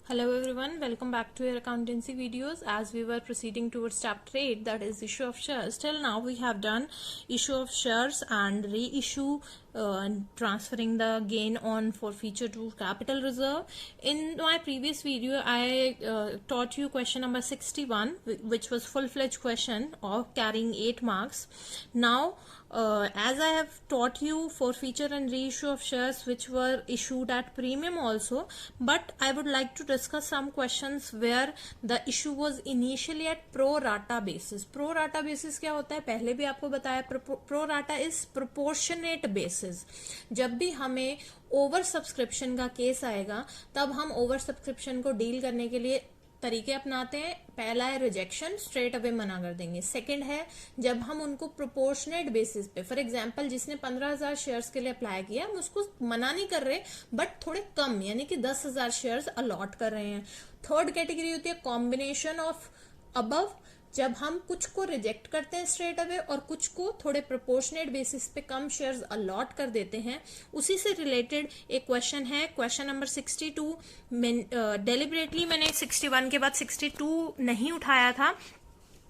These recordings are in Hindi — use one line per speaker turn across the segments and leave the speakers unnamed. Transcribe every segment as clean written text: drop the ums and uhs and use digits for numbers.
Hello everyone, welcome back to your accountancy videos. As we were proceeding towards chapter 8, that is issue of shares. Till now we have done issue of shares and reissue and transferring the gain on forfeiture to capital reserve. In my previous video I taught you question number 61, which was full-fledged question of carrying 8 marks. Now as I have taught you forfeiture and reissue of shares which were issued at premium also, but I would like to discuss some questions where the issue was initially at pro rata basis. Pro rata basis क्या होता है, पहले भी आपको बताया. Pro rata is proportionate basis. जब भी हमें ओवर सब्सक्रिप्शन का केस आएगा तब हम ओवर सब्सक्रिप्शन को डील करने के लिए तरीके अपनाते हैं. पहला है रिजेक्शन, स्ट्रेट अवे मना कर देंगे. सेकंड है जब हम उनको प्रोपोर्शनेट बेसिस पे, फॉर एग्जांपल जिसने 15,000 शेयर्स के लिए अप्लाई किया, हम उसको मना नहीं कर रहे बट थोड़े कम यानी कि 10,000 शेयर्स अलॉट कर रहे हैं. थर्ड कैटेगरी होती है कॉम्बिनेशन ऑफ अबव, जब हम कुछ को रिजेक्ट करते हैं स्ट्रेट अवे और कुछ को थोड़े प्रोपोर्शनेट बेसिस पे कम शेयर्स अलॉट कर देते हैं. उसी से रिलेटेड एक क्वेश्चन है, क्वेश्चन नंबर 62. डेलिबरेटली मैंने 61 के बाद 62 नहीं उठाया था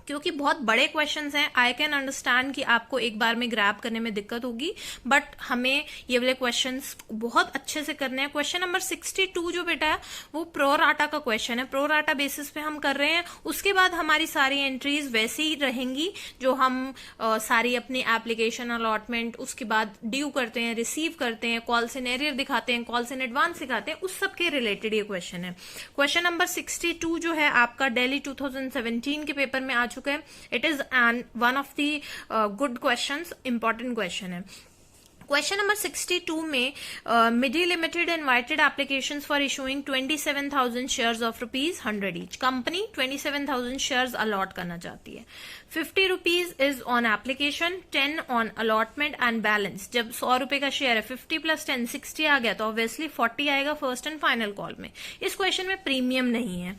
क्योंकि बहुत बड़े क्वेश्चंस हैं. आई कैन अंडरस्टैंड कि आपको एक बार में ग्रैब करने में दिक्कत होगी, बट हमें ये वाले क्वेश्चंस बहुत अच्छे से करने हैं. क्वेश्चन नंबर 62 जो बेटा है वो प्रो राटा का क्वेश्चन है. प्रो राटा बेसिस पे हम कर रहे हैं. उसके बाद हमारी सारी एंट्रीज वैसी ही रहेंगी जो हम सारी अपनी एप्लीकेशन अलॉटमेंट उसके बाद ड्यू करते हैं, रिसीव करते हैं, कॉल्स इन एरियर दिखाते हैं, कॉल्स इन एडवांस दिखाते हैं, उस सब के रिलेटेड ये क्वेश्चन है. क्वेश्चन नंबर 62 जो है आपका दिल्ली 2017 के पेपर में आ चुका है. It is one of the good questions, important question है. क्वेश्चन नंबर 62 में Midi limited invited applications for issuing 27,000 shares of ₹100 each. Company 27,000 shares allot करना चाहती है. 50 rupees is on application, 10 on allotment and balance. जब 100 रुपए का शेयर है, 50 प्लस 10 60 आ गया तो ऑब्वियसली 40 आएगा फर्स्ट एंड फाइनल कॉल में. इस क्वेश्चन में प्रीमियम नहीं है.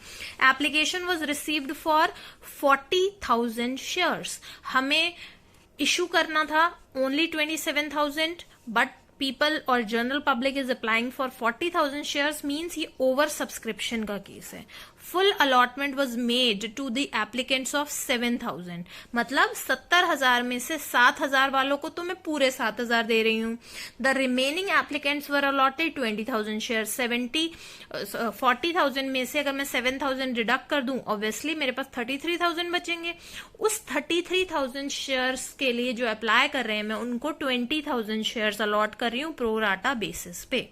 Application was received for 40,000 shares. हमें इशू करना था ओनली 27,000 बट पीपल और general public is applying for 40,000 shares. Means ये ओवर सब्सक्रिप्शन का केस है. Full allotment was made to the applicants of 7,000. मतलब 70,000 में से 7,000 वालों को तो मैं पूरे 7,000 दे रही हूं. The remaining applicants were allotted 20,000 share. 40,000 में से अगर मैं 7,000 डिडक्ट कर दूं, ऑब्वियसली मेरे पास 33,000 बचेंगे. उस 33,000 शेयर्स के लिए जो अप्लाई कर रहे हैं मैं उनको 20,000 शेयर्स अलॉट कर रही हूं प्रो राटा बेसिस पे.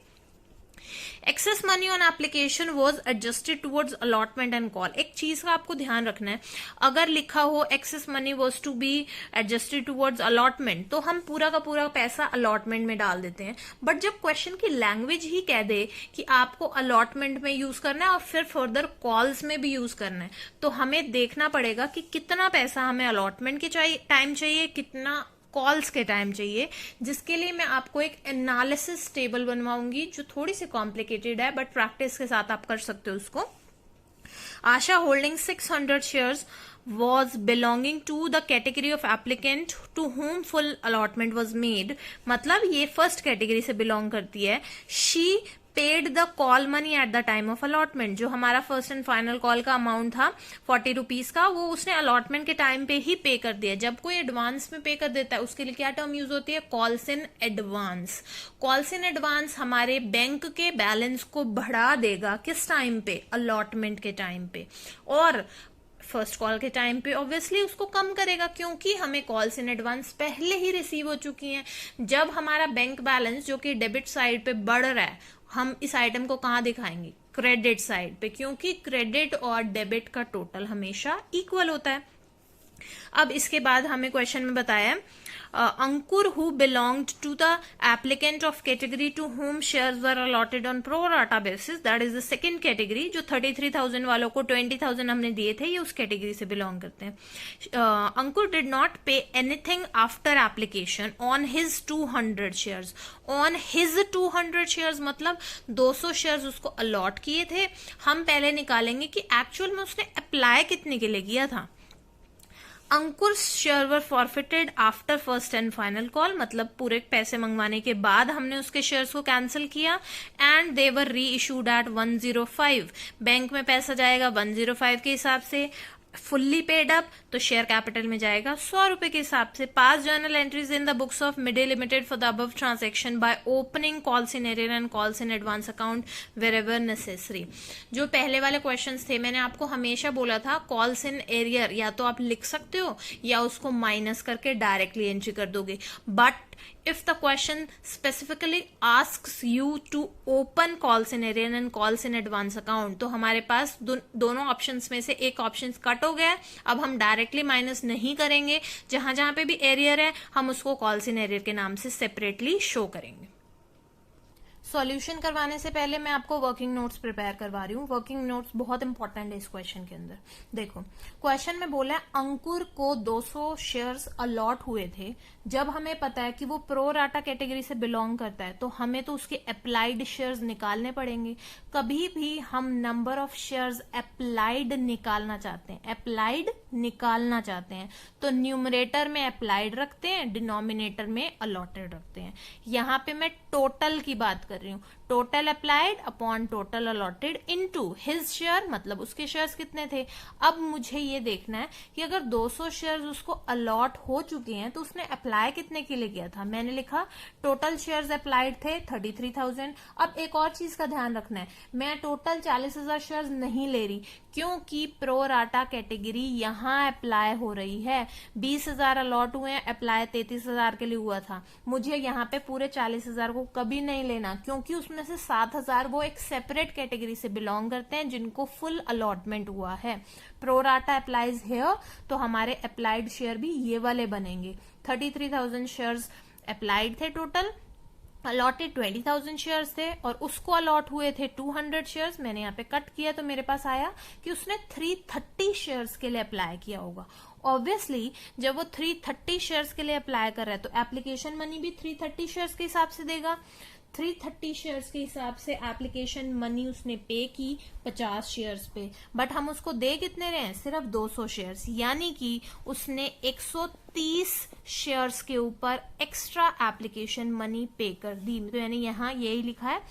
Excess money on application was adjusted towards allotment and call. एक चीज का आपको ध्यान रखना है, अगर लिखा हो excess money was to be adjusted towards allotment तो हम पूरा का पूरा पैसा अलॉटमेंट में डाल देते हैं. बट जब क्वेश्चन की लैंग्वेज ही कह दे कि आपको अलॉटमेंट में यूज करना है और फिर फर्दर कॉल्स में भी यूज करना है, तो हमें देखना पड़ेगा कि कितना पैसा हमें अलॉटमेंट के टाइम चाहिए, कितना कॉल्स के टाइम चाहिए, जिसके लिए मैं आपको एक एनालिसिस टेबल बनवाऊंगी जो थोड़ी सी कॉम्प्लिकेटेड है बट प्रैक्टिस के साथ आप कर सकते हो उसको. Asha holding 600 shares was belonging to the category of applicant to whom full allotment was made. मतलब ये फर्स्ट कैटेगरी से बिलोंग करती है. she paid the call money at the time of allotment. जो हमारा फर्स्ट एंड फाइनल कॉल का अमाउंट था 40 रुपीज का, वो उसने अलॉटमेंट के टाइम पे ही पे कर दिया. जब कोई एडवांस में पे कर देता है उसके लिए क्या टर्म यूज होती है? Calls in advance. Calls in advance हमारे बैंक के बैलेंस को बढ़ा देगा. किस टाइम पे? अलॉटमेंट के टाइम पे. और फर्स्ट कॉल के टाइम पे ऑब्वियसली उसको कम करेगा क्योंकि हमें कॉल्स इन एडवांस पहले ही रिसीव हो चुकी हैं. जब हमारा बैंक बैलेंस जो कि डेबिट साइड पे बढ़ रहा है, हम इस आइटम को कहां दिखाएंगे? क्रेडिट साइड पे, क्योंकि क्रेडिट और डेबिट का टोटल हमेशा इक्वल होता है. अब इसके बाद हमें क्वेश्चन में बताया Ankur who belonged to the applicant of category two whom shares were allotted on pro rata basis. That is the second category. जो 33,000 वालों को 20,000 हमने दिए थे, ये उस कैटेगरी से बिलोंग करते हैं. अंकुर did not pay anything after application on his 200 shares. On his 200 shares मतलब 200 शेयर्स उसको अलॉट किए थे. हम पहले निकालेंगे कि एक्चुअल में उसने अप्लाई कितने के लिए किया था. Ankur share were forfeited after first and final call, मतलब पूरे पैसे मंगवाने के बाद हमने उसके शेयर्स को कैंसिल किया। And they were reissued eight 105, bank में पैसा जाएगा 105 के हिसाब से। फुल्ली पेड अप तो शेयर कैपिटल में जाएगा 100 रुपए के हिसाब से। पास journal entries in the books of midday limited for the above transaction by opening calls in arrear and calls in advance account wherever necessary. जो पहले वाले क्वेश्चंस थे, मैंने आपको हमेशा बोला था कॉल्स इन एरियर या तो आप लिख सकते हो या उसको माइनस करके डायरेक्टली एंट्री कर दोगे। But if the question specifically asks you to open calls in arrear and calls in advance account, तो हमारे पास दोनों ऑप्शंस में से एक ऑप्शन कट हो गया है। अब हम डायरेक्टली माइनस नहीं करेंगे, जहां जहां पे भी एरियर है हम उसको कॉल्स इन एरियर के नाम से सेपरेटली शो करेंगे। सॉल्यूशन करवाने से पहले मैं आपको वर्किंग नोट्स प्रिपेयर करवा रही हूँ। वर्किंग नोट्स बहुत इंपॉर्टेंट है इस क्वेश्चन के अंदर। देखो, क्वेश्चन में बोला है अंकुर को 200 शेयर्स अलॉट हुए थे। जब हमें पता है कि वो प्रो राटा कैटेगरी से बिलोंग करता है तो हमें तो उसके अप्लाइड शेयर्स निकालने पड़ेंगे। कभी भी हम नंबर ऑफ शेयर्स अप्लाइड निकालना चाहते हैं, अप्लाइड निकालना चाहते हैं तो न्यूमरेटर में अप्लाइड रखते हैं, डिनोमिनेटर में अलॉटेड रखते हैं। यहाँ पे मैं टोटल की बात कर रही हूँ, total applied upon total allotted into his share, मतलब उसके शेयर्स कितने थे। अब मुझे ये देखना है कि अगर 200 शेयर्स उसको अलॉट हो चुके हैं तो उसने अप्लाई कितने के लिए किया था। मैंने लिखा टोटल शेयर्स अप्लाइड थे 33,000। अब एक और चीज का ध्यान रखना है, मैं टोटल 40,000 शेयर्स नहीं ले रही क्योंकि प्रो राटा कैटेगरी यहाँ अप्लाई हो रही है। 20,000 अलॉट हुए हैं, अप्लाई 33,000 के लिए हुआ था। मुझे यहाँ पे पूरे 40,000 को कभी नहीं लेना क्योंकि उसमें से 7,000 वो एक सेपरेट कैटेगरी से बिलोंग करते हैं जिनको फुल अलॉटमेंट हुआ है। प्रो राटा अप्लाइज हियर तो हमारे अप्लाइड शेयर भी ये वाले बनेंगे। 33,000 शेयर्स अप्लाइड थे टोटल, अलॉटेड 20,000 शेयर्स थे और उसको अलॉट हुए थे 200 शेयर्स। मैंने यहाँ पे कट किया तो मेरे पास आया कि उसने 330 शेयर्स के लिए अप्लाई किया होगा। ऑब्वियसली जब वो 330 शेयर्स के लिए अप्लाई कर रहा है तो एप्लीकेशन मनी भी 330 शेयर्स के हिसाब से देगा। 330 शेयर्स के हिसाब से एप्लीकेशन मनी उसने पे की 50 शेयर्स पे, बट हम उसको दे कितने रहे हैं, सिर्फ 200 शेयर्स, यानी कि उसने 130 शेयर्स के ऊपर एक्स्ट्रा एप्लीकेशन मनी पे कर दी। तो यानी यहाँ यही लिखा है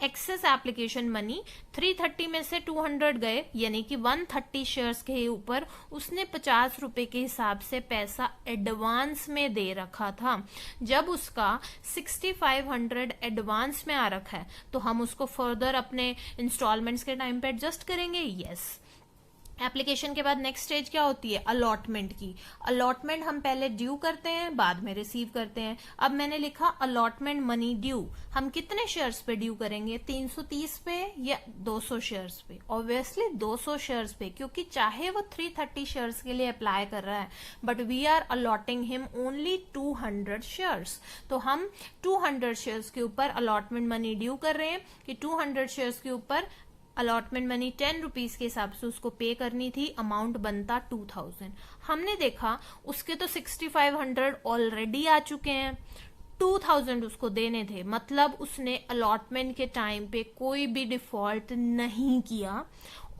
एक्सेस एप्लीकेशन मनी। 330 में से 200 गए यानी कि 130 शेयर्स के ऊपर उसने 50 रुपए के हिसाब से पैसा एडवांस में दे रखा था। जब उसका 6500 एडवांस में आ रखा है तो हम उसको फर्दर अपने इंस्टॉलमेंट्स के टाइम पे एडजस्ट करेंगे। यस, एप्लीकेशन के बाद नेक्स्ट स्टेज क्या होती है, अलॉटमेंट की। अलॉटमेंट हम पहले ड्यू करते हैं, बाद में रिसीव करते हैं। अब मैंने लिखा अलॉटमेंट मनी ड्यू, हम कितने शेयर्स पे ड्यू करेंगे, 330 पे या 200 शेयर्स पे। ऑब्वियसली 200 शेयर्स पे, क्योंकि चाहे वो 330 शेयर्स के लिए अप्लाई कर रहा है but we are allotting him only 200 shares. तो हम 200 शेयर्स के ऊपर अलॉटमेंट मनी ड्यू कर रहे हैं कि 200 शेयर्स के ऊपर अलॉटमेंट मनी 10 रुपीज के हिसाब से उसको पे करनी थी, अमाउंट बनता 2000। हमने देखा उसके तो 6500 ऑलरेडी आ चुके हैं, 2000 उसको देने थे, मतलब उसने अलॉटमेंट के टाइम पे कोई भी डिफॉल्ट नहीं किया।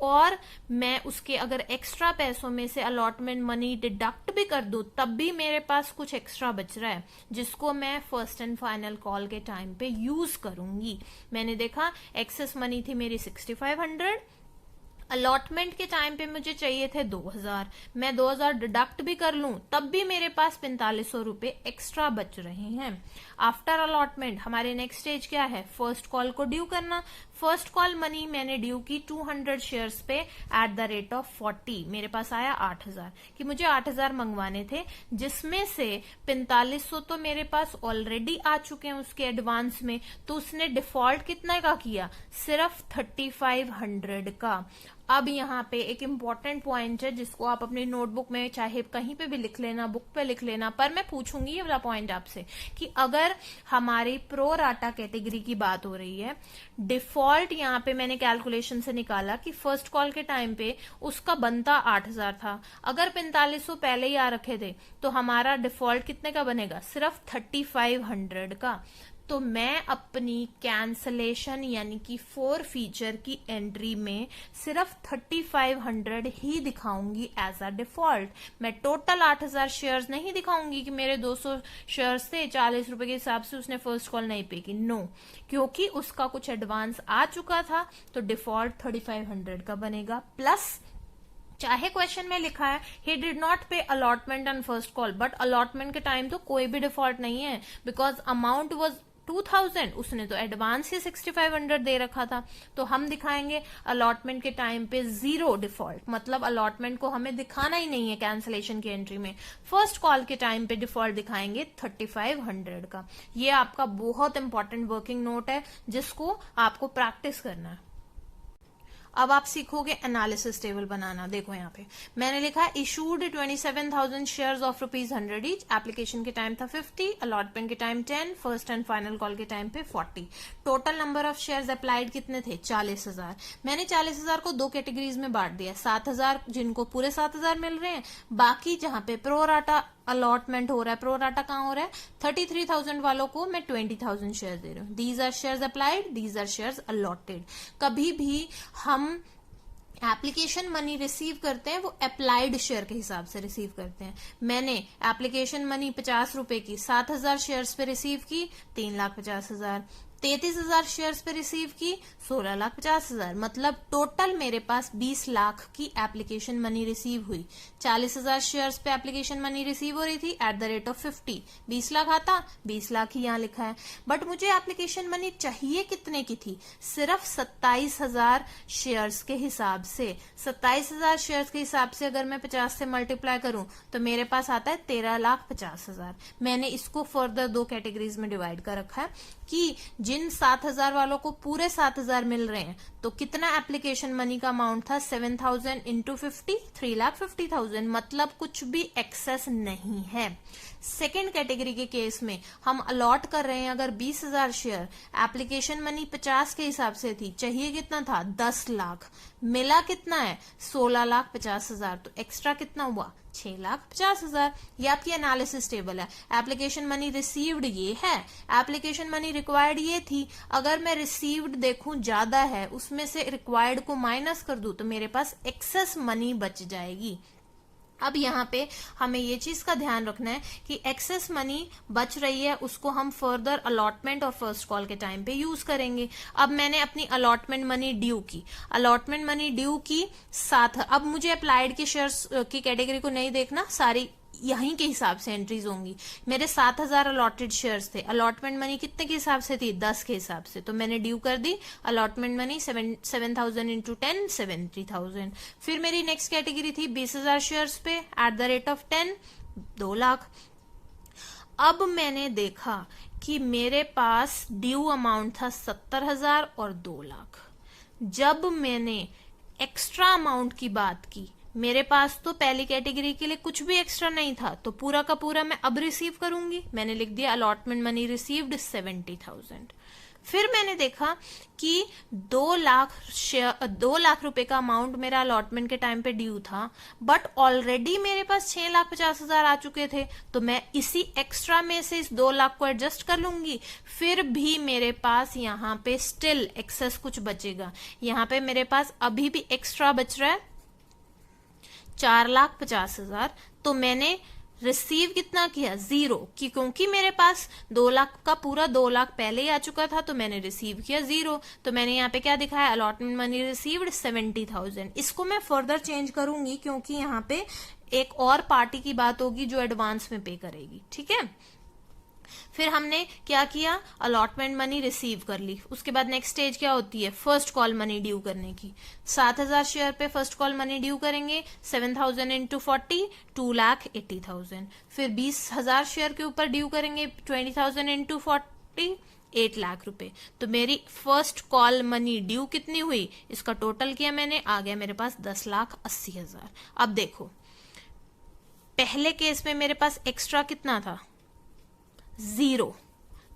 और मैं उसके अगर एक्स्ट्रा पैसों में से अलॉटमेंट मनी डिडक्ट भी कर दूं तब भी मेरे पास कुछ एक्स्ट्रा बच रहा है जिसको मैं फर्स्ट एंड फाइनल कॉल के टाइम पे यूज करूंगी। मैंने देखा एक्सेस मनी थी मेरी 6500, अलॉटमेंट के टाइम पे मुझे चाहिए थे 2000, मैं 2000 डिडक्ट भी कर लूं तब भी मेरे पास 4500 रुपए एक्स्ट्रा बच रहे हैं। आफ्टर अलॉटमेंट हमारे नेक्स्ट स्टेज क्या है, फर्स्ट कॉल को ड्यू करना। फर्स्ट कॉल मनी मैंने ड्यू की 200 शेयर्स पे एट द रेट ऑफ 40, मेरे पास आया 8000 कि मुझे 8000 मंगवाने थे, जिसमें से 4500 तो मेरे पास ऑलरेडी आ चुके हैं उसके एडवांस में। तो उसने डिफॉल्ट कितने का किया, सिर्फ 3500 का। अब यहाँ पे एक इम्पॉर्टेंट पॉइंट है जिसको आप अपनी नोटबुक में चाहे कहीं पे भी लिख लेना, बुक पे लिख लेना, पर मैं पूछूंगी ये वाला पॉइंट आपसे कि अगर हमारी प्रो राटा कैटेगरी की बात हो रही है, डिफॉल्ट यहाँ पे मैंने कैलकुलेशन से निकाला कि फर्स्ट कॉल के टाइम पे उसका बनता 8000 था, अगर 4500 पहले ही आ रखे थे तो हमारा डिफॉल्ट कितने का बनेगा, सिर्फ 3500 का। तो मैं अपनी कैंसलेशन यानी कि फोर फीचर की एंट्री में सिर्फ 3500 ही दिखाऊंगी एज अ डिफॉल्ट। मैं टोटल 8000 शेयर्स नहीं दिखाऊंगी कि मेरे 200 शेयर्स थे, 40 रुपए के हिसाब से उसने फर्स्ट कॉल नहीं पे की, नो, क्योंकि उसका कुछ एडवांस आ चुका था तो डिफॉल्ट 3500 का बनेगा। प्लस चाहे क्वेश्चन में लिखा है ही डिड नॉट पे allotment on first call, but allotment के टाइम तो कोई भी डिफॉल्ट नहीं है, बिकॉज अमाउंट वाज 2000, उसने तो एडवांस ही 6500 दे रखा था। तो हम दिखाएंगे अलॉटमेंट के टाइम पे जीरो डिफॉल्ट, मतलब अलॉटमेंट को हमें दिखाना ही नहीं है कैंसलेशन की एंट्री में। फर्स्ट कॉल के टाइम पे डिफॉल्ट दिखाएंगे 3500 का। ये आपका बहुत इंपॉर्टेंट वर्किंग नोट है जिसको आपको प्रैक्टिस करना है। अब आप सीखोगे एनालिसिस टेबल बनाना। देखो यहाँ पे मैंने लिखा है issued 27,000 shares of ₹100 each, application के टाइम था 50, अलॉटमेंट के time 10, first and final call के टाइम पे 40। Total number of shares applied कितने थे? 40,000। मैंने 40,000 को दो कैटेगरीज में बांट दिया, 7,000 जिनको पूरे 7,000 मिल रहे हैं, बाकी जहां पे प्रोराटा अलॉटमेंट हो रहा है, प्रोराटा कहाँ हो रहा है, 33,000 वालों को मैं 20,000 शेयर दे रही हूँ। These are shares applied, these are shares allotted. कभी भी हम एप्लीकेशन मनी रिसीव करते हैं वो अप्लाइड शेयर के हिसाब से रिसीव करते हैं। मैंने एप्लीकेशन मनी 50 रुपए की 7,000 शेयर्स पे रिसीव की, 3,50,000। 33,000 शेयर्स पे रिसीव की, 16,50,000। मतलब टोटल मेरे पास 20 लाख की एप्लीकेशन मनी रिसीव हुई। 40,000 शेयर्स पे एप्लीकेशन मनी रिसीव हो रही थी at the rate of 50। 20 lakh आता, 20 लाख ही यहाँ लिखा है। बट मुझे एप्लीकेशन मनी चाहिए कितने की थी? सिर्फ 27,000 शेयर्स के हिसाब से। 27,000 शेयर्स के हिसाब से अगर मैं 50 से मल्टीप्लाई करूं तो मेरे पास आता है 13,50,000। मैंने इसको फर्दर दो कैटेगरीज में डिवाइड कर रखा है कि जिन 7,000 वालों को पूरे 7,000 मिल रहे हैं तो कितना एप्लीकेशन मनी का अमाउंट था? 7,000 इंटू 50, 3,50,000। मतलब कुछ भी एक्सेस नहीं है। सेकेंड कैटेगरी के केस में हम अलॉट कर रहे हैं अगर 20,000 शेयर, एप्लीकेशन मनी 50 के हिसाब से थी, चाहिए कितना था? 10 लाख, मिला कितना है? 16,50,000। तो एक्स्ट्रा कितना हुआ? 6,50,000। ये आपकी एनालिसिस टेबल है। एप्लीकेशन मनी रिसीव्ड ये है, एप्लीकेशन मनी रिक्वायर्ड ये थी। अगर मैं रिसीव्ड देखूं ज्यादा है, उसमें से रिक्वायर्ड को माइनस कर दूं तो मेरे पास एक्सेस मनी बच जाएगी। अब यहाँ पे हमें ये चीज का ध्यान रखना है कि एक्सेस मनी बच रही है उसको हम फर्दर अलॉटमेंट और फर्स्ट कॉल के टाइम पे यूज करेंगे। अब मैंने अपनी अलॉटमेंट मनी ड्यू की, अलॉटमेंट मनी ड्यू की 7। अब मुझे अप्लाइड के शेयर्स की कैटेगरी को नहीं देखना, सारी यहीं के हिसाब से एंट्रीज होंगी। मेरे 7,000 अलॉटेड शेयर्स थे, अलॉटमेंट मनी कितने के हिसाब से थी? 10 के हिसाब से। तो मैंने ड्यू कर दी अलॉटमेंट मनी 7,000 इंटू 10, 70,000। फिर मेरी नेक्स्ट कैटेगरी थी 20,000 शेयर्स पे at the rate of 10, 2 lakh. अब मैंने देखा कि मेरे पास ड्यू अमाउंट था 70,000 और 2 लाख। जब मैंने एक्स्ट्रा अमाउंट की बात की, मेरे पास तो पहली कैटेगरी के लिए कुछ भी एक्स्ट्रा नहीं था, तो पूरा का पूरा मैं अब रिसीव करूंगी। मैंने लिख दिया अलॉटमेंट मनी रिसीव्ड 70,000। फिर मैंने देखा कि 2 लाख रुपए का अमाउंट मेरा अलॉटमेंट के टाइम पे ड्यू था, बट ऑलरेडी मेरे पास 6,50,000 आ चुके थे, तो मैं इसी एक्स्ट्रा में से इस 2 लाख को एडजस्ट कर लूंगी। फिर भी मेरे पास यहाँ पे स्टिल एक्सेस कुछ बचेगा। यहाँ पे मेरे पास अभी भी एक्स्ट्रा बच रहा है 4,50,000। तो मैंने रिसीव कितना किया? 0, क्योंकि मेरे पास 2 लाख का पूरा 2 लाख पहले ही आ चुका था, तो मैंने रिसीव किया 0। तो मैंने यहाँ पे क्या दिखाया? Allotment money received 70,000। इसको मैं फर्दर चेंज करूंगी क्योंकि यहाँ पे एक और पार्टी की बात होगी जो एडवांस में पे करेगी, ठीक है। फिर हमने क्या किया? अलॉटमेंट मनी रिसीव कर ली। उसके बाद नेक्स्ट स्टेज क्या होती है? फर्स्ट कॉल मनी ड्यू करने की। 7,000 शेयर पे फर्स्ट कॉल मनी ड्यू करेंगे, 7,000 इंटू 40, 2,80,000। फिर 20,000 शेयर के ऊपर ड्यू करेंगे 20,000 इंटू 40, 8 लाख रुपए। तो मेरी फर्स्ट कॉल मनी ड्यू कितनी हुई? इसका टोटल किया मैंने, आ गया मेरे पास 10,80,000। अब देखो पहले केस में मेरे पास एक्स्ट्रा कितना था? 0।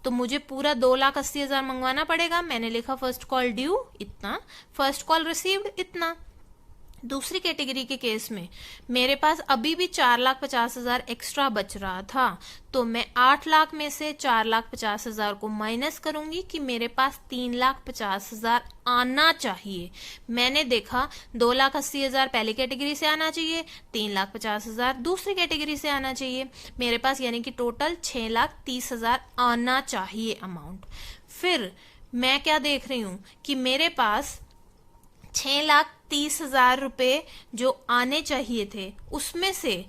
तो मुझे पूरा 2,80,000 मंगवाना पड़ेगा। मैंने लिखा फर्स्ट कॉल ड्यू इतना, फर्स्ट कॉल रिसीव्ड इतना। दूसरी कैटेगरी के केस में मेरे पास अभी भी 4,50,000 एक्स्ट्रा बच रहा था, तो मैं 8 लाख में से 4,50,000 को माइनस करूंगी कि मेरे पास 3,50,000 आना चाहिए। मैंने देखा 2,80,000 पहली कैटेगरी से आना चाहिए, 3,50,000 दूसरी कैटेगरी से आना चाहिए, मेरे पास यानी कि टोटल 6,30,000 आना चाहिए अमाउंट। फिर मैं क्या देख रही हूं कि मेरे पास 6,30,000 रुपए जो आने चाहिए थे उसमें से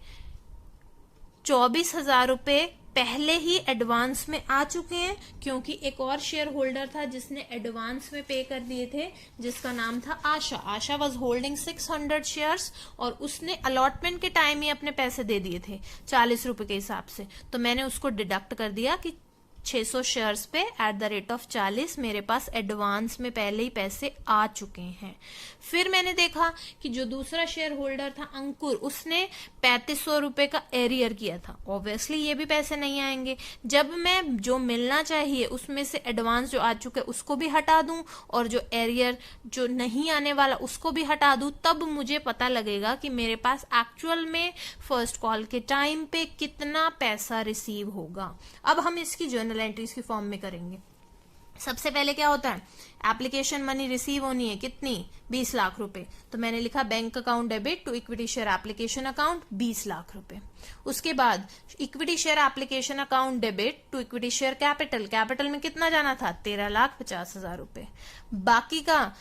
24,000 रुपए पहले ही एडवांस में आ चुके हैं, क्योंकि एक और शेयर होल्डर था जिसने एडवांस में पे कर दिए थे, जिसका नाम था आशा। आशा वाज होल्डिंग 600 शेयर्स और उसने अलॉटमेंट के टाइम ही अपने पैसे दे दिए थे 40 रुपए के हिसाब से, तो मैंने उसको डिडक्ट कर दिया कि 600 शेयर्स पे एट द रेट ऑफ 40 मेरे पास एडवांस में पहले ही पैसे आ चुके हैं। फिर मैंने देखा कि जो दूसरा शेयर होल्डर था अंकुर, उसने 3,500 रुपए का एरियर किया था। ऑब्वियसली ये भी पैसे नहीं आएंगे। जब मैं जो मिलना चाहिए उसमें से एडवांस जो आ चुके उसको भी हटा दूं और जो एरियर जो नहीं आने वाला उसको भी हटा दूं, तब मुझे पता लगेगा कि मेरे पास एक्चुअल में फर्स्ट कॉल के टाइम पे कितना पैसा रिसीव होगा। अब हम इसकी जर्नल एंट्रीज की फॉर्म में करेंगे। सबसे पहले क्या होता है, एप्लीकेशन मनी रिसीव होनी है कितनी, 20 लाख रुपए, तो मैंने लिखा bank account debit to equity share application account 20 lakh रुपए। उसके बाद equity share application account debit to equity share capital, capital में कितना जाना था, 13,50,000 रुपए। बाकी का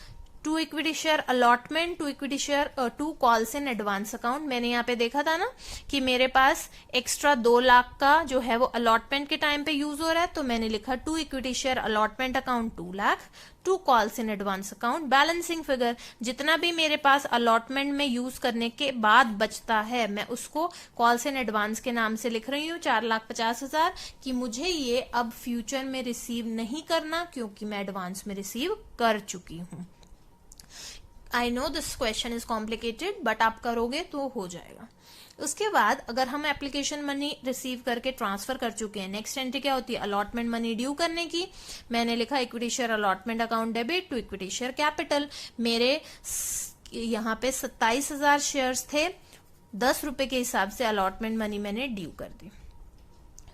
to equity share allotment to equity share to calls in advance account, मैंने यहाँ पे देखा था ना कि मेरे पास एक्स्ट्रा 2 लाख का जो है वो अलॉटमेंट के टाइम पे यूज हो रहा है, तो मैंने लिखा to equity share allotment account 2 lakh, to calls in advance account. Balancing figure, जितना भी मेरे पास अलॉटमेंट में यूज करने के बाद बचता है मैं उसको कॉल्स इन एडवांस के नाम से लिख रही हूँ 4,50,000, कि मुझे ये अब फ्यूचर में रिसीव नहीं करना क्योंकि मैं एडवांस में रिसीव कर चुकी हूँ। I know this question is complicated, but आप करोगे तो हो जाएगा। उसके बाद अगर हम एप्लीकेशन मनी रिसीव करके ट्रांसफर कर चुके हैं, नेक्स्ट एंट्री क्या होती है, अलॉटमेंट मनी ड्यू करने की। मैंने लिखा equity share allotment account debit to equity share capital. मेरे यहाँ पे 27,000 शेयर्स थे, 10 रुपए के हिसाब से अलॉटमेंट मनी मैंने ड्यू कर दी।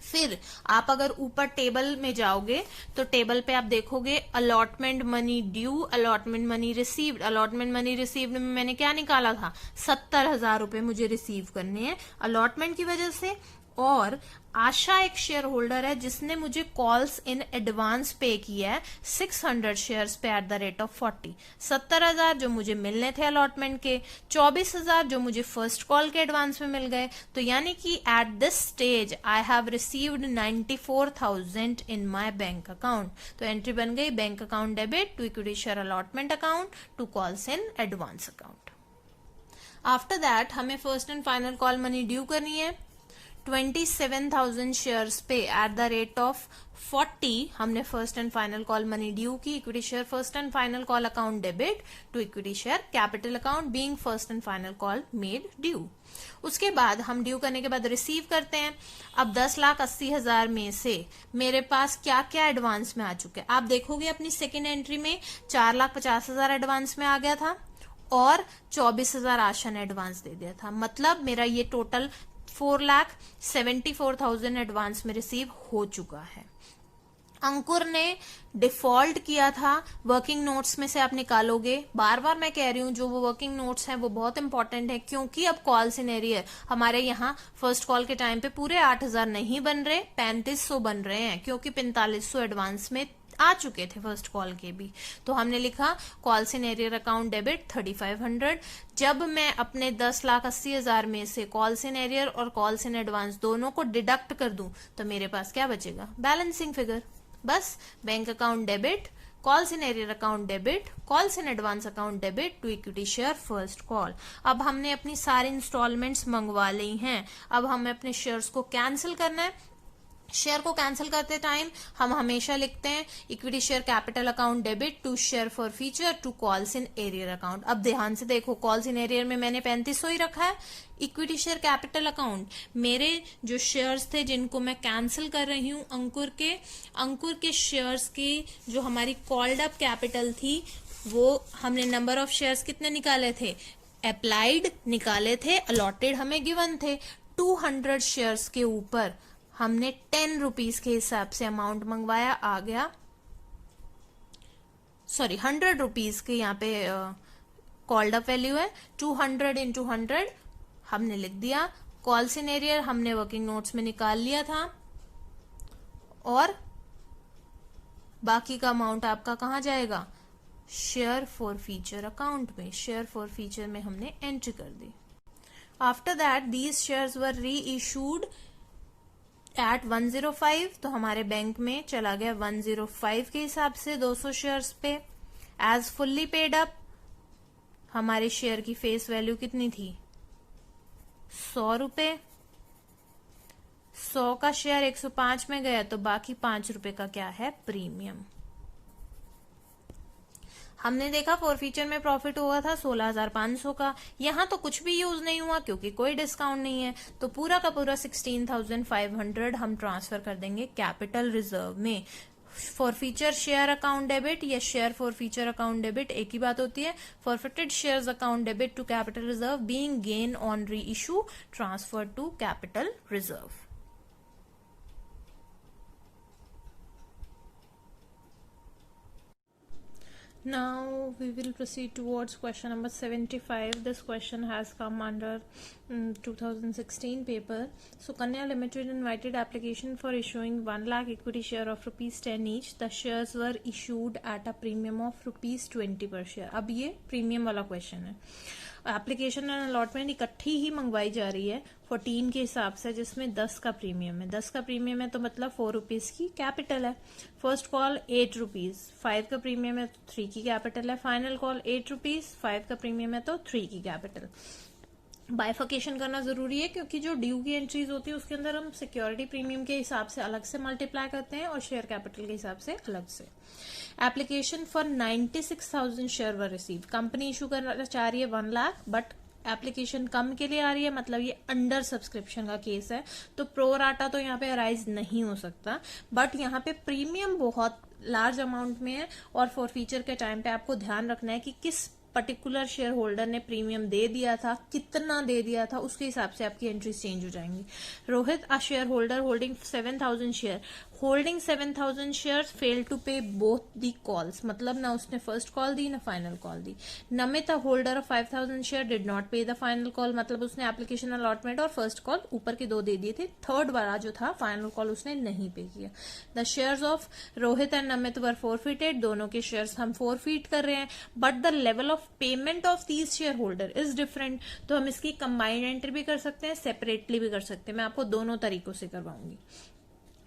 फिर आप अगर ऊपर टेबल में जाओगे तो टेबल पे आप देखोगे allotment money due, allotment money received. Allotment money received में मैंने क्या निकाला था, 70,000 रुपए मुझे रिसीव करने हैं अलॉटमेंट की वजह से। और आशा एक शेयर होल्डर है जिसने मुझे कॉल्स इन एडवांस पे किया है 600 शेयर्स पे एट द रेट ऑफ 40। 70,000 जो मुझे मिलने थे अलॉटमेंट के, 24,000 जो मुझे फर्स्ट कॉल के एडवांस में मिल गए। तो यानी कि at this stage I have received 94,000 in my bank account. तो एंट्री बन गई bank account debit to equity share allotment account to calls in advance account. After that हमें first and final call money due करनी है 27,000 शेयर्स पे एट द रेट ऑफ 40। हमने first and final call money due की, equity share first and final call account debit to equity share capital account being first and final call made due. उसके बाद हम ड्यू करने के बाद रिसीव करते हैं। अब 10,80,000 में से मेरे पास क्या क्या एडवांस में आ चुके हैं आप देखोगे अपनी सेकेंड एंट्री में 4,50,000 एडवांस में आ गया था और 24,000 आशा ने एडवांस दे दिया था। मतलब मेरा ये टोटल 4,74,000 एडवांस में रिसीव हो चुका है। अंकुर ने डिफॉल्ट किया था, वर्किंग नोट्स में से आप निकालोगे। बार बार मैं कह रही हूँ जो वो वर्किंग नोट्स हैं वो बहुत इंपॉर्टेंट है, क्योंकि अब कॉल्स इन एरियर हमारे यहाँ फर्स्ट कॉल के टाइम पे पूरे 8,000 नहीं बन रहे, 3,500 बन रहे हैं, क्योंकि 4,500 एडवांस में आ चुके थे फर्स्ट कॉल के भी। तो हमने लिखा calls in arrear account debit 3,500। जब मैं अपने 10,80,000 में से कॉल्स इन एरियर और कॉल्स इन एडवांस दोनों को डिडक्ट कर दूं तो मेरे पास क्या बचेगा, बैलेंसिंग फिगर। बस bank account debit, calls in arrear account debit, calls in advance account debit to equity share first call. अब हमने अपनी सारी इंस्टॉलमेंट्स मंगवा ली हैं, अब हमें अपने शेयर्स को कैंसिल करना है। शेयर को कैंसिल करते टाइम हम हमेशा लिखते हैं equity share capital account debit to share forfeiture to calls in arrear account. अब ध्यान से देखो, कॉल्स इन एरियर में मैंने 3,500 ही रखा है। इक्विटी शेयर कैपिटल अकाउंट मेरे जो शेयर्स थे जिनको मैं कैंसिल कर रही हूँ अंकुर के शेयर्स की जो हमारी कॉल्ड अप कैपिटल थी वो हमने नंबर ऑफ शेयर्स कितने निकाले थे, अप्लाइड निकाले थे, अलॉटेड हमें गिवन थे। 200 शेयर्स के ऊपर हमने 10 रुपीज के हिसाब से अमाउंट मंगवाया, आ गया, सॉरी 100 रुपीज के यहाँ पे कॉल्ड अप वैल्यू है। 200 इंटू 100 हमने लिख दिया। कॉल सिनेरियर हमने वर्किंग नोट्स में निकाल लिया था, और बाकी का अमाउंट आपका कहाँ जाएगा, शेयर फॉर फीचर अकाउंट में। शेयर फॉर फीचर में हमने एंट्री कर दी। After that these shares were reissued eight 105, तो हमारे बैंक में चला गया 105 के हिसाब से 200 शेयर्स पे। एज फुल्ली पेड अप हमारे शेयर की फेस वैल्यू कितनी थी, 100 रुपए। 100 का शेयर 105 में गया, तो बाकी 5 रुपए का क्या है, प्रीमियम। हमने देखा फॉरफीचर में प्रॉफिट हुआ था 16,500 का। यहां तो कुछ भी यूज नहीं हुआ क्योंकि कोई डिस्काउंट नहीं है, तो पूरा का पूरा 16,500 हम ट्रांसफर कर देंगे कैपिटल रिजर्व में। फॉरफीचर शेयर अकाउंट डेबिट या शेयर फॉरफीचर अकाउंट डेबिट एक ही बात होती है। Forfeited shares account debit to capital reserve being gain on re issue transfer to capital reserve. Now we will proceed towards question number 75. This question has come under 2016 paper. Sukanya Limited invited application for issuing 1 lakh equity share of ₹10 each. The shares were issued at a premium of ₹20 per share. अब ये प्रीमियम वाला क्वेश्चन है। एप्लीकेशन एंड अलॉटमेंट इकट्ठी ही मंगवाई जा रही है 14 के हिसाब से, जिसमें 10 का प्रीमियम है। 10 का प्रीमियम है तो मतलब 4 रुपीज की कैपिटल है। फर्स्ट कॉल 8 रुपीज, 5 का प्रीमियम है तो 3 की कैपिटल है। फाइनल कॉल 8 रुपीज, 5 का प्रीमियम है तो 3 की कैपिटल। बाइफिकेशन करना जरूरी है क्योंकि जो ड्यू की एंट्रीज होती है उसके अंदर हम सिक्योरिटी प्रीमियम के हिसाब से अलग से मल्टीप्लाई करते हैं और शेयर कैपिटल के हिसाब से अलग से। Application for 96,000 share were receive. Company issue करना चाह रही है 1 लाख, बट एप्लीकेशन कम के लिए आ रही है, मतलब ये अंडर सब्सक्रिप्शन का केस है, तो प्रो राटा तो यहाँ पे अराइज नहीं हो सकता। बट यहाँ पे प्रीमियम बहुत लार्ज अमाउंट में है, और फॉर फीचर के टाइम पे आपको ध्यान रखना है कि किस पर्टिकुलर शेयर होल्डर ने प्रीमियम दे दिया था, कितना दे दिया था, उसके हिसाब से आपकी एंट्रीज चेंज हो जाएंगी। Rohit a share holder holding 7,000 share, holding 7,000 shares fail to pay both the calls, मतलब ना उसने फर्स्ट कॉल दी ना फाइनल कॉल दी। Namit a holder of 5,000 share did not pay the final call, मतलब उसने एप्लीकेशन अलॉटमेंट और फर्स्ट कॉल ऊपर के 2 दे दिए थे, थर्ड वाला जो था फाइनल कॉल उसने नहीं पे किया। The shares of Rohit and Namit were forfeited, दोनों के शेयर्स हम फोरफीट कर रहे हैं, but the level of payment of these share holder is different. तो हम इसकी कंबाइंड एंट्री भी कर सकते हैं, सेपरेटली भी कर सकते हैं, मैं आपको दोनों तरीकों से करवाऊंगी।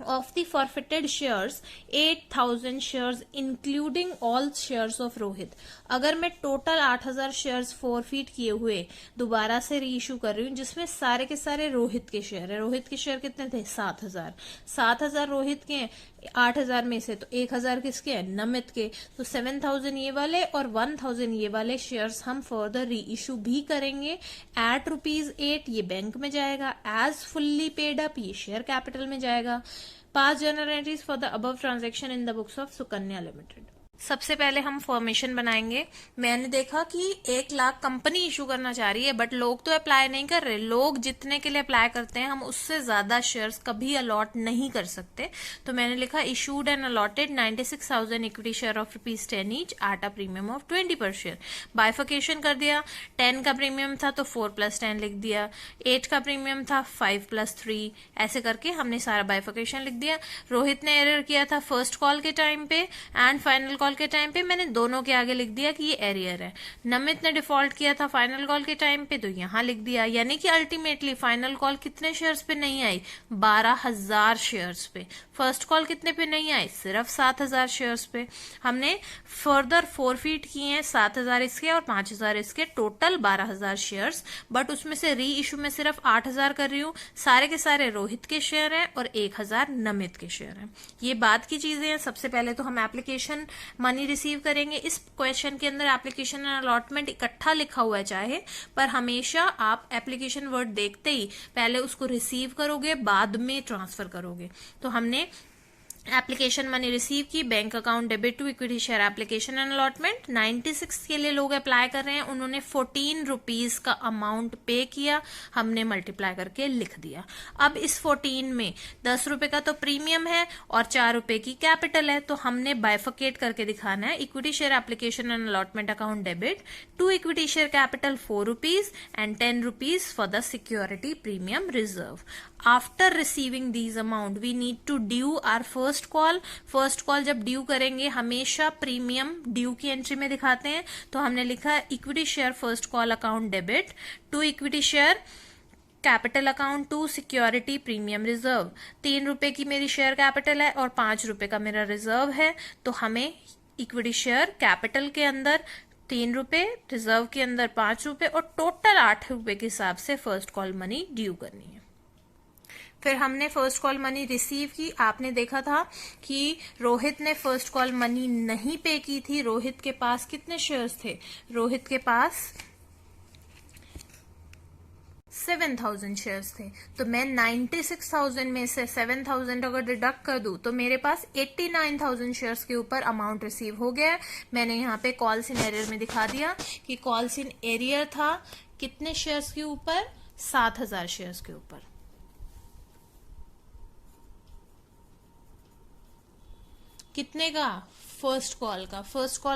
Of the forfeited shares 8,000 shares including all shares of Rohit. अगर मैं टोटल 8,000 शेयर्स फॉरफीट किए हुए दोबारा से री इशू कर रही हूँ, जिसमें सारे के सारे रोहित के शेयर है। रोहित के शेयर कितने थे, 7,000। 7,000 रोहित के हैं, 8,000 में से तो 1,000 किसके हैं, नमित के। तो 7,000 ये वाले और 1,000 ये वाले शेयर्स हम फर्दर री इशू भी करेंगे एट ₹8। ये बैंक में जाएगा। एज फुल्ली पेड अप ये शेयर कैपिटल में जाएगा। पास journal entries for the above transaction in the books of Sukanya limited. सबसे पहले हम फॉर्मेशन बनाएंगे। मैंने देखा कि 1 लाख कंपनी इशू करना चाह रही है, बट लोग तो अप्लाई नहीं कर रहे। लोग जितने के लिए अप्लाई करते हैं हम उससे ज्यादा शेयर्स कभी अलॉट नहीं कर सकते, तो मैंने लिखा issued and allotted 96,000 equity share of ₹10 each at a premium of 20 पर शेयर। बाइफिकेशन कर दिया। 10 का प्रीमियम था तो 4 + 10 लिख दिया। 8 का प्रीमियम था 5 + 3, ऐसे करके हमने सारा बाइफिकेशन लिख दिया। रोहित ने एरर किया था फर्स्ट कॉल के टाइम पे एंड फाइनल कॉल के टाइम पे, मैंने दोनों के आगे लिख दिया कि ये एरियर है। नमित ने डिफॉल्ट किया था फाइनल कॉल के टाइम पे, तो यहां लिख दिया। यानी कि अल्टीमेटली फाइनल कॉल कितने शेयर्स पे नहीं आई, 12,000 शेयर्स पे। फर्स्ट कॉल कितने पे नहीं आई, सिर्फ 7,000 शेयर्स पे। हमने फर्दर फॉरफीट किए हैं 7,000 इसके और 5,000 इसके, टोटल 12,000 शेयर्स, बट उसमें से री इशू में सिर्फ 8,000 कर रही हूँ। सारे के सारे रोहित के शेयर हैं और 1,000 नमित के शेयर हैं। ये बात की चीजें हैं। सबसे पहले तो हम एप्लीकेशन मनी रिसीव करेंगे। इस क्वेश्चन के अंदर एप्लीकेशन एंड अलॉटमेंट इकट्ठा लिखा हुआ है चाहे, पर हमेशा आप एप्लीकेशन वर्ड देखते ही पहले उसको रिसीव करोगे, बाद में ट्रांसफर करोगे। तो हमने एप्लीकेशन मनी रिसीव की, bank account debit to equity share application and allotment. 96 के लिए लोग अप्लाई कर रहे हैं, उन्होंने 14 रुपीज का अमाउंट पे किया, हमने मल्टीप्लाई करके लिख दिया। अब इस 14 में 10 रुपए का तो प्रीमियम है और 4 रुपए की कैपिटल है, तो हमने बाइफिकेट करके दिखाना है। Equity share application and allotment account debit to equity share capital 4 rupees and 10 rupees for the security premium reserve. After receiving these amount, we need to due our first call. First call जब ड्यू करेंगे हमेशा प्रीमियम ड्यू की एंट्री में दिखाते हैं, तो हमने लिखा equity share first call account debit to equity share capital account to security premium reserve. 3 रुपए की मेरी शेयर कैपिटल है और 5 रुपए का मेरा रिजर्व है, तो हमें इक्विटी शेयर कैपिटल के अंदर 3 रुपए, रिजर्व के अंदर 5 रुपए और टोटल 8 रुपए के हिसाब से फर्स्ट कॉल मनी ड्यू करनी है। फिर हमने फर्स्ट कॉल मनी रिसीव की। आपने देखा था कि रोहित ने फर्स्ट कॉल मनी नहीं पे की थी। रोहित के पास कितने शेयर्स थे? रोहित के पास 7000 शेयर्स थे, तो मैं 96,000 में से 7000 अगर डिडक्ट कर दूं तो मेरे पास 89,000 शेयर्स के ऊपर अमाउंट रिसीव हो गया। मैंने यहाँ पे कॉल्स इन एरियर में दिखा दिया कि कॉल्स इन एरियर था कितने शेयर्स के ऊपर? 7000 शेयर्स के ऊपर। कितने का? फर्स्ट कॉल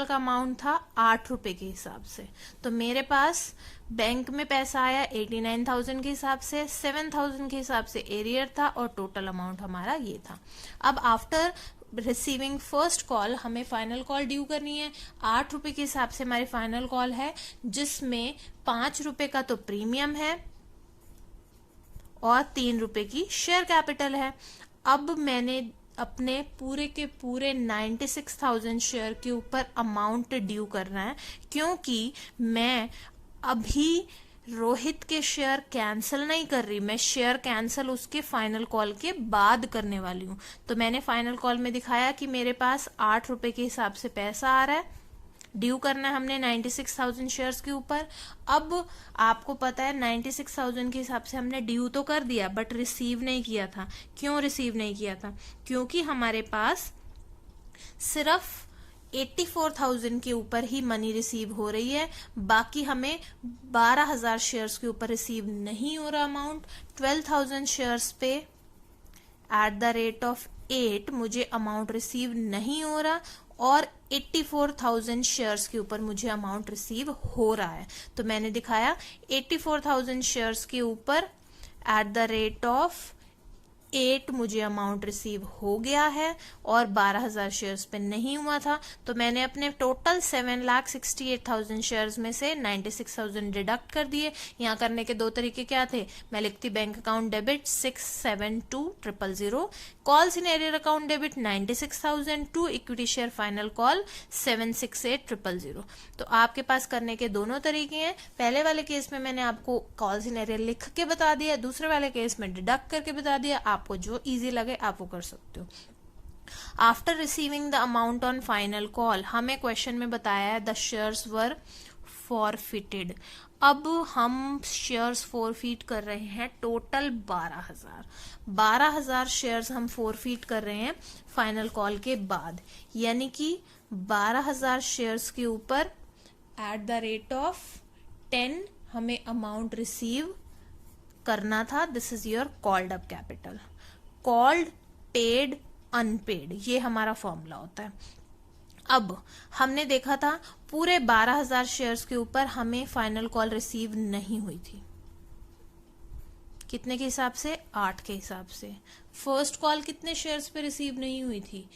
का अमाउंट था 8 रुपए के हिसाब से, तो मेरे पास बैंक में पैसा आया 89,000 के हिसाब से, 7,000 के हिसाब से एरियर था और टोटल अमाउंट हमारा ये था। अब आफ्टर रिसीविंग फर्स्ट कॉल हमें फाइनल कॉल ड्यू करनी है। 8 रुपए के हिसाब से हमारी फाइनल कॉल है, जिसमें 5 रुपए का तो प्रीमियम है और 3 रुपए की शेयर कैपिटल है। अब मैंने अपने पूरे के पूरे 96,000 शेयर के ऊपर अमाउंट ड्यू करना है, क्योंकि मैं अभी रोहित के शेयर कैंसिल नहीं कर रही, मैं शेयर कैंसिल उसके फाइनल कॉल के बाद करने वाली हूँ। तो मैंने फाइनल कॉल में दिखाया कि मेरे पास 8 रुपए के हिसाब से पैसा आ रहा है, ड्यू करना है हमने 96,000 शेयर्स के ऊपर। अब आपको पता है 96,000 के हिसाब से हमने ड्यू तो कर दिया बट रिसीव नहीं किया था। क्यों रिसीव नहीं किया था? क्योंकि हमारे पास सिर्फ 84,000 के ऊपर ही मनी रिसीव हो रही है, बाकी हमें 12,000 शेयर्स के ऊपर रिसीव नहीं हो रहा अमाउंट। 12,000 शेयर्स पे एट द रेट ऑफ 8 मुझे अमाउंट रिसीव नहीं हो रहा और 84,000 शेयर्स के ऊपर मुझे अमाउंट रिसीव हो रहा है। तो मैंने दिखाया 84,000 शेयर्स के ऊपर एट द रेट ऑफ 8 मुझे अमाउंट रिसीव हो गया है और 12,000 शेयर्स पे नहीं हुआ था, तो मैंने अपने टोटल 7,68,000 शेयर्स में से 96,000 डिडक्ट कर दिए। यहाँ करने के दो तरीके क्या थे? मैं लिखती bank account debit 672,000, calls in arrear account debit 96,000 to equity share final call 768,000। तो आपके पास करने के दोनों तरीके हैं। पहले वाले केस में मैंने आपको कॉल्स इन एरियर लिख के बता दिया, दूसरे वाले केस में डिडक्ट करके बता दिया। आपको जो इजी लगे आप वो कर सकते हो। After receiving the amount on final call, हमें क्वेश्चन में बताया है द शेयर्स वर फॉरफिटेड। अब हम शेयर्स फॉरफिट कर रहे हैं टोटल 12,000 शेयर्स हम फॉरफिट कर रहे हैं फाइनल कॉल के बाद, यानी कि 12,000 शेयर्स के ऊपर एट द रेट ऑफ 10 हमें अमाउंट रिसीव करना था। This is your called up capital. Called, paid, unpaid, ये हमारा फॉर्मूला होता है। अब हमने देखा था पूरे 12,000 शेयर्स के ऊपर हमें फाइनल कॉल रिसीव नहीं हुई थी। कितने के हिसाब से? 8 के हिसाब से। फर्स्ट कॉल कितने शेयर्स पे रिसीव नहीं हुई थी?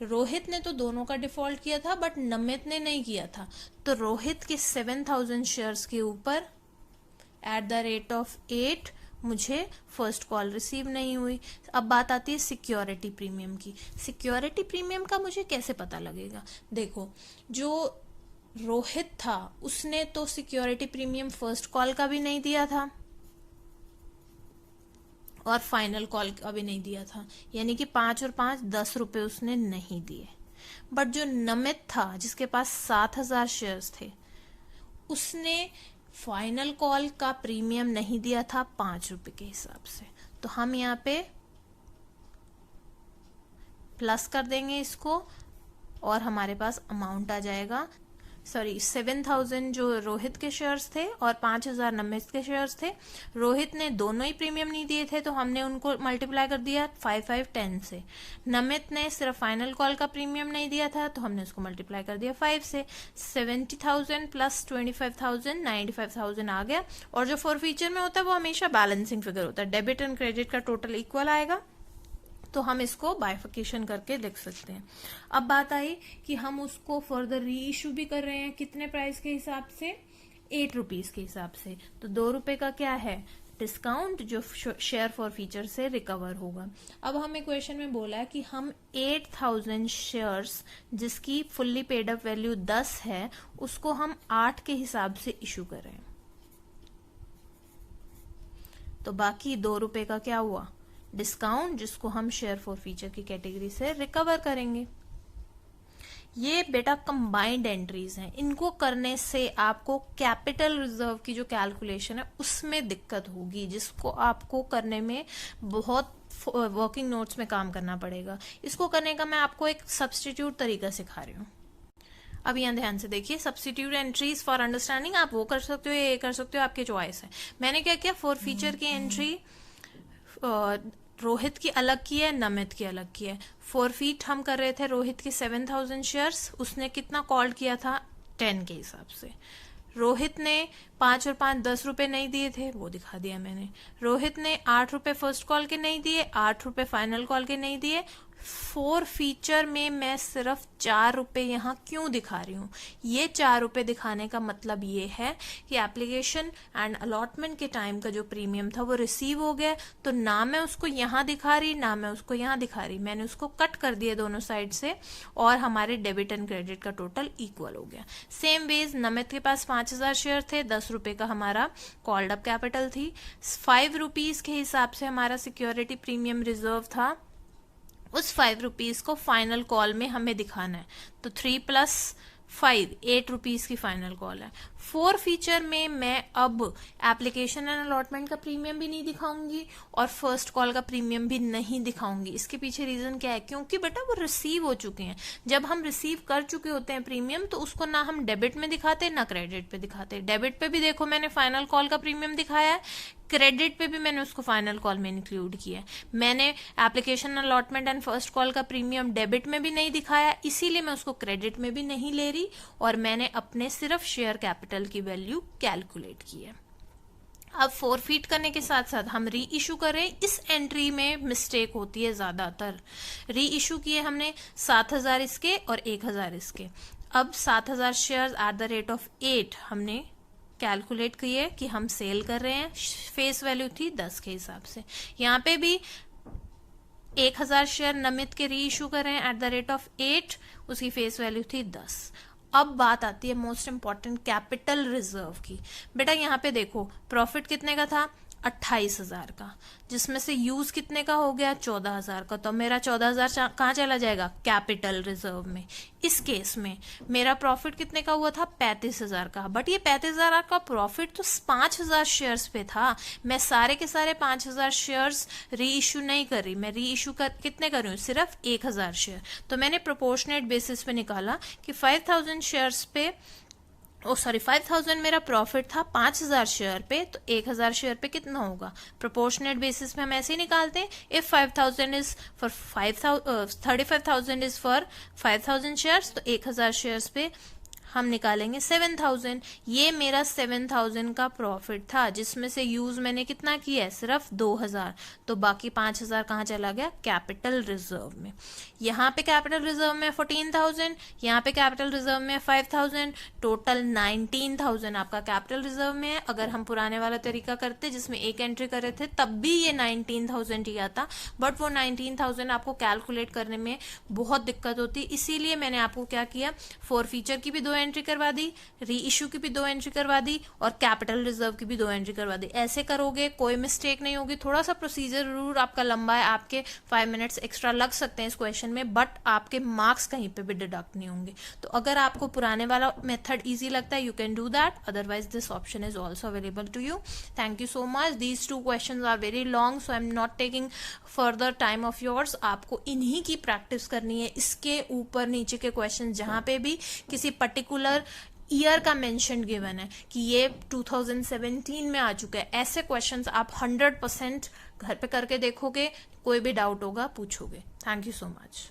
रोहित ने तो दोनों का डिफॉल्ट किया था बट नमित ने नहीं किया था, तो रोहित के 7,000 शेयर्स के ऊपर एट द रेट ऑफ 8 मुझे फर्स्ट कॉल रिसीव नहीं हुई। अब बात आती है सिक्योरिटी प्रीमियम की। सिक्योरिटी प्रीमियम का मुझे कैसे पता लगेगा? देखो, जो रोहित था उसने तो सिक्योरिटी प्रीमियम फर्स्ट कॉल का भी नहीं दिया था और फाइनल कॉल का भी नहीं दिया था, यानी कि 5 और 5 10 रुपए उसने नहीं दिए। बट जो नमित था जिसके पास 7,000 शेयर्स थे, उसने फाइनल कॉल का प्रीमियम नहीं दिया था 5 रुपए के हिसाब से। तो हम यहाँ पे प्लस कर देंगे इसको और हमारे पास अमाउंट आ जाएगा, सॉरी 7000 जो रोहित के शेयर्स थे और 5000 नमित के शेयर्स थे। रोहित ने दोनों ही प्रीमियम नहीं दिए थे तो हमने उनको मल्टीप्लाई कर दिया 5 से। नमित ने सिर्फ फाइनल कॉल का प्रीमियम नहीं दिया था तो हमने उसको मल्टीप्लाई कर दिया 5 से। 70,000 प्लस 25,000 95,000 आ गया। और जो फॉर फीचर में होता है वो हमेशा बैलेंसिंग फिगर होता है, डेबिट एंड क्रेडिट का टोटल इक्वल आएगा, तो हम इसको बाइफिकेशन करके लिख सकते हैं। अब बात आई कि हम उसको फर्दर री इशू भी कर रहे हैं, कितने प्राइस के हिसाब से, 8 रुपीज के हिसाब से। तो 2 रुपए का क्या है, डिस्काउंट जो शेयर फॉर फीचर से रिकवर होगा। अब हमें क्वेश्चन में बोला है कि हम 8000 शेयर्स जिसकी फुल्ली पेड अप वैल्यू 10 है उसको हम 8 के हिसाब से इशू कर रहे हैं। तो बाकी 2 रुपए का क्या हुआ, डिस्काउंट, जिसको हम शेयर फॉर फीचर की कैटेगरी से रिकवर करेंगे। ये बेटा कंबाइंड एंट्रीज हैं, इनको करने से आपको कैपिटल रिजर्व की जो कैलकुलेशन है उसमें दिक्कत होगी, जिसको आपको करने में बहुत वर्किंग नोट्स में काम करना पड़ेगा। इसको करने का मैं आपको एक सब्स्टिट्यूट तरीका सिखा रही हूँ। अब यहाँ ध्यान से देखिए, सब्स्टिट्यूट एंट्रीज फॉर अंडरस्टैंडिंग आप वो कर सकते हो, ये कर सकते हो, आपके चॉइस है। मैंने क्या किया, फॉर फीचर की एंट्री रोहित की अलग की है, नमित की अलग की है। फॉरफीट हम कर रहे थे रोहित के 7000 शेयर्स, उसने कितना कॉल किया था 10 के हिसाब से। रोहित ने 5 और 5 10 रुपए नहीं दिए थे, वो दिखा दिया मैंने। रोहित ने 8 रुपए फर्स्ट कॉल के नहीं दिए, 8 रुपए फाइनल कॉल के नहीं दिए। फॉर फीचर में मैं सिर्फ 4 रुपए यहाँ क्यों दिखा रही हूँ, ये 4 रुपए दिखाने का मतलब ये है कि एप्लीकेशन एंड अलॉटमेंट के टाइम का जो प्रीमियम था वो रिसीव हो गया, तो ना मैं उसको यहाँ दिखा रही ना मैं उसको यहाँ दिखा रही, मैंने उसको कट कर दिया दोनों साइड से और हमारे डेबिट एंड क्रेडिट का टोटल इक्वल हो गया। सेम वेज नमित के पास 5000 शेयर थे, 10 रुपए का हमारा कॉल्ड अप कैपिटल थी, 5 रुपीज के हिसाब से हमारा सिक्योरिटी प्रीमियम रिजर्व था, उस 5 रुपीज को फाइनल कॉल में हमें दिखाना है। तो 3 + 5 8 रुपीज की फाइनल कॉल है। फॉर फीचर में मैं अब एप्लीकेशन एंड अलॉटमेंट का प्रीमियम भी नहीं दिखाऊंगी और फर्स्ट कॉल का प्रीमियम भी नहीं दिखाऊंगी। इसके पीछे रीजन क्या है, क्योंकि बेटा वो रिसीव हो चुके हैं। जब हम रिसीव कर चुके होते हैं प्रीमियम तो उसको ना हम डेबिट में दिखाते ना क्रेडिट पे दिखाते। डेबिट पे भी देखो मैंने फाइनल कॉल का प्रीमियम दिखाया है, क्रेडिट पे भी मैंने उसको फाइनल कॉल में इंक्लूड किया है। मैंने application allotment and first call का प्रीमियम डेबिट में भी नहीं दिखाया, इसीलिए मैं उसको क्रेडिट में भी नहीं ले रही और मैंने अपने सिर्फ शेयर कैपिटल की वैल्यू कैलकुलेट की है। अब फॉरफीट करने के साथ साथ हम री इशू करें, इस एंट्री में मिस्टेक होती है ज्यादातर। री इशू किए हमने 7000 इसके और 1000 इसके। अब 7000 share at the rate of 8 हमने कैलकुलेट किए कि हम सेल कर रहे हैं, फेस वैल्यू थी 10 के हिसाब से। यहाँ पे भी 1000 शेयर नमित के री इशू कर रहे हैं एट द रेट ऑफ 8, उसकी फेस वैल्यू थी 10। अब बात आती है मोस्ट इंपॉर्टेंट कैपिटल रिजर्व की। बेटा यहाँ पे देखो प्रॉफिट कितने का था 28,000 का, जिसमें से यूज कितने का हो गया 14,000 का, तो मेरा 14,000 कहाँ चला जाएगा कैपिटल रिजर्व में। इस केस में मेरा प्रॉफिट कितने का हुआ था 35,000 का, बट ये 35,000 का प्रॉफिट तो 5,000 शेयर्स पे था। मैं सारे के सारे 5,000 शेयर्स री इशू नहीं कर रही, मैं री इशू कितने कर रही हूँ सिर्फ 1,000 शेयर। तो मैंने प्रोपोर्शनेट बेसिस पे निकाला कि 5,000 शेयर्स पे 5,000 मेरा प्रॉफिट था 5,000 शेयर पे, तो 1,000 शेयर पे कितना होगा। प्रोपोर्शनेट बेसिस पे हम ऐसे ही निकालते हैं, if 5,000 is for 35,000 is for 5,000 shares, तो 1,000 शेयर्स पे हम निकालेंगे 7,000। ये मेरा 7,000 का प्रॉफिट था, जिसमें से यूज मैंने कितना किया है सिर्फ 2,000, तो बाकी 5,000 कहाँ चला गया कैपिटल रिजर्व में। यहाँ पे कैपिटल रिजर्व में 14,000, यहाँ पे कैपिटल रिजर्व में 5,000, टोटल 19,000 आपका कैपिटल रिजर्व में है। अगर हम पुराने वाला तरीका करते जिसमें एक एंट्री कर रहे थे तब भी ये 19,000 ही आता, बट वो 19,000 आपको कैलकुलेट करने में बहुत दिक्कत होती, इसीलिए मैंने आपको क्या किया फॉर फीचर की भी 2 एंट्री करवा दी, री इशू की भी 2 एंट्री करवा दी और कैपिटल रिजर्व की भी 2 एंट्री करवा दी। ऐसे करोगे कोई मिस्टेक नहीं होगी। थोड़ा सा प्रोसीजर जरूर आपका लंबा है, आपके 5 मिनट्स एक्स्ट्रा लग सकते हैं इस क्वेश्चन में, बट आपके मार्क्स कहीं पे भी डिडक्ट नहीं होंगे। तो अगर आपको पुराने वाला मेथड इजी लगता है, you can do that, otherwise this option is also available to you. Thank you so much. These 2 questions are very long, so I am not taking further time of yours. आपको इन्हीं की प्रैक्टिस करनी है। इसके ऊपर नीचे के क्वेश्चन जहां पे भी किसी पर्टिकुलर ईयर का मेंशन गिवन है कि ये 2017 में आ चुका है, ऐसे क्वेश्चंस आप 100% घर पे करके देखोगे, कोई भी डाउट होगा पूछोगे। Thank you so much.